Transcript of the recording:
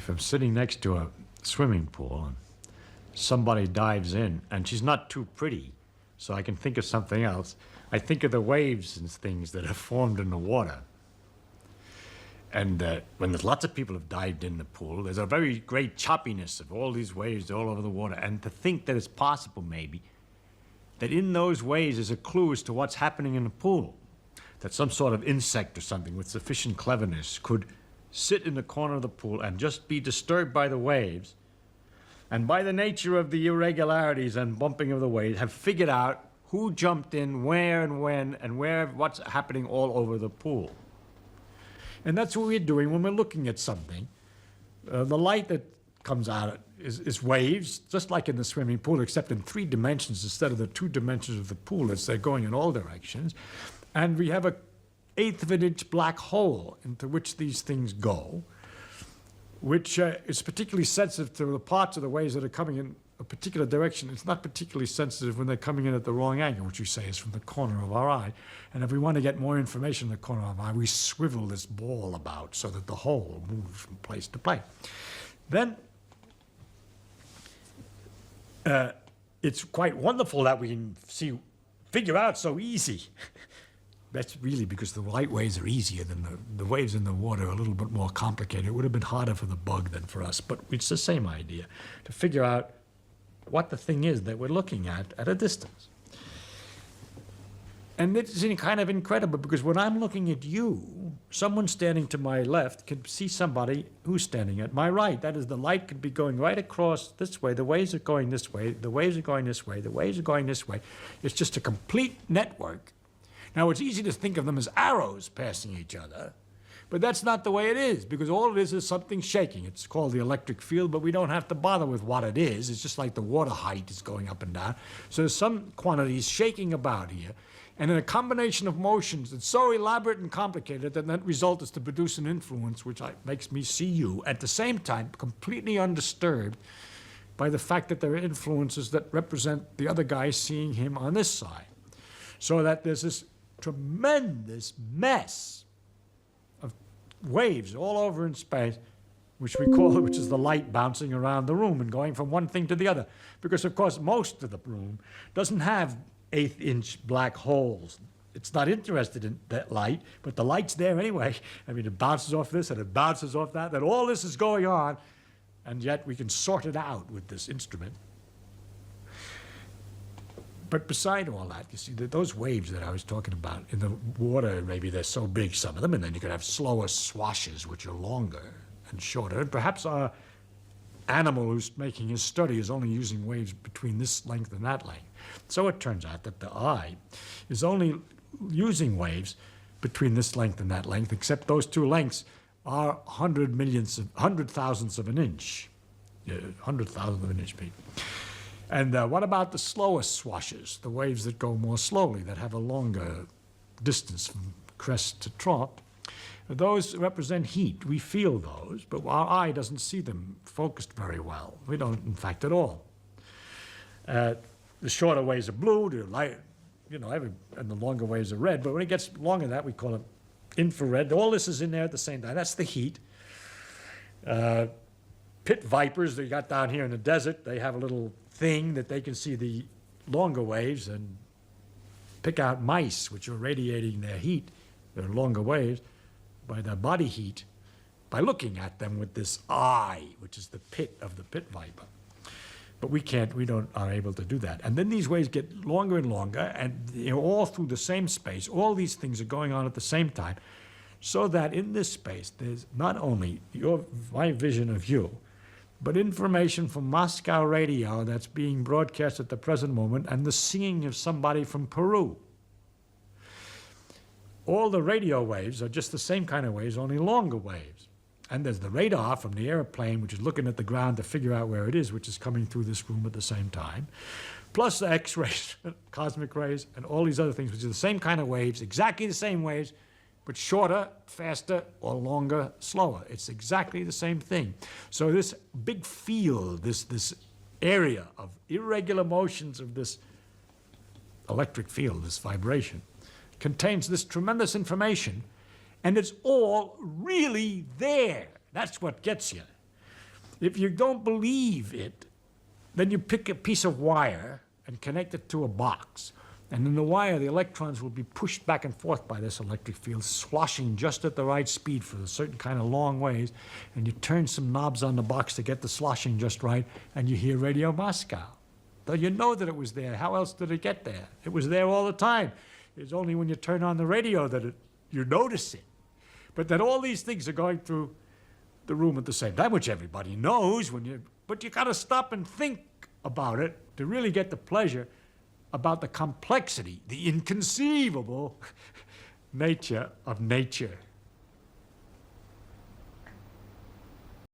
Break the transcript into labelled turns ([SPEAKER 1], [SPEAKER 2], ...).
[SPEAKER 1] if I'm sitting next to a swimming pool and somebody dives in and she's not too pretty, so I can think of something else, I think of the waves and things that are formed in the water. And when there's lots of people have dived in the pool, there's a very great choppiness of all these waves all over the water. And to think that it's possible, maybe, that in those waves is a clue as to what's happening in the pool. That some sort of insect or something with sufficient cleverness could sit in the corner of the pool and just be disturbed by the waves, and by the nature of the irregularities and bumping of the waves, have figured out who jumped in, where and when, and where, what's happening all over the pool. And that's what we're doing when we're looking at something. The light that comes out is waves, just like in the swimming pool, except in 3 dimensions instead of the 2 dimensions of the pool. They're going in all directions. And we have an 1/8 of an inch black hole into which these things go, which is particularly sensitive to the parts of the waves that are coming in a particular direction. It's not particularly sensitive when they're coming in at the wrong angle, which we say is from the corner of our eye. And if we want to get more information in the corner of our eye, we swivel this ball about so that the hole moves from place to place. Then it's quite wonderful that we can figure out so easy. That's really because the light waves are easier than the waves in the water are a little bit more complicated. It would have been harder for the bug than for us, but it's the same idea, to figure out what the thing is that we're looking at a distance. And it's kind of incredible, because when I'm looking at you, someone standing to my left can see somebody who's standing at my right. That is, the light could be going right across this way, the waves are going this way, the waves are going this way, the waves are going this way. It's just a complete network. Now, it's easy to think of them as arrows passing each other, but that's not the way it is, because all it is something shaking. It's called the electric field, but we don't have to bother with what it is. It's just like the water height is going up and down. So there's some quantities shaking about here, and in a combination of motions that's so elaborate and complicated that that result is to produce an influence which makes me see you, at the same time completely undisturbed by the fact that there are influences that represent the other guy seeing him on this side. So that there's this tremendous mess of waves all over in space, which is the light bouncing around the room and going from one thing to the other. Because, of course, most of the room doesn't have 1/8 inch black holes. It's not interested in that light, but the light's there anyway. I mean, it bounces off this and it bounces off that, and all this is going on, and yet we can sort it out with this instrument. But beside all that, you see, those waves that I was talking about in the water, maybe they're so big, some of them, and then you could have slower swashes, which are longer and shorter. And perhaps our animal who's making his study is only using waves between this length and that length. So it turns out that the eye is only using waves between this length and that length, except those 2 lengths are 100 thousandths of an inch. 100 thousandths of an inch, maybe. And what about the slower swashes, the waves that go more slowly, that have a longer distance from crest to trough? Those represent heat. We feel those, but our eye doesn't see them focused very well. We don't, in fact, at all. The shorter waves are blue, the light, and the longer waves are red. But when it gets longer than that, we call it infrared. All this is in there at the same time. That's the heat. Pit vipers that you got down here in the desert, they have a little thing that they can see the longer waves and pick out mice, which are radiating their heat, their longer waves, by their body heat, by looking at them with this eye, which is the pit of the pit viper. But we aren't able to do that. And then these waves get longer and longer, and all through the same space. All these things are going on at the same time, so that in this space, there's not only my vision of you, but information from Moscow radio that's being broadcast at the present moment, and the singing of somebody from Peru. All the radio waves are just the same kind of waves, only longer waves. And there's the radar from the airplane, which is looking at the ground to figure out where it is, which is coming through this room at the same time. Plus the X-rays, cosmic rays, and all these other things, which are the same kind of waves, exactly the same waves, but shorter, faster, or longer, slower. It's exactly the same thing. So this big field, this area of irregular motions of this electric field, this vibration, contains this tremendous information, and it's all really there. That's what gets you. If you don't believe it, then you pick a piece of wire and connect it to a box. And in the wire, the electrons will be pushed back and forth by this electric field, sloshing just at the right speed for a certain kind of long ways. And you turn some knobs on the box to get the sloshing just right, and you hear Radio Moscow. Though you know that it was there. How else did it get there? It was there all the time. It's only when you turn on the radio that you notice it. But that all these things are going through the room at the same time, which everybody knows but you gotta stop and think about it to really get the pleasure about the complexity, the inconceivable nature of nature.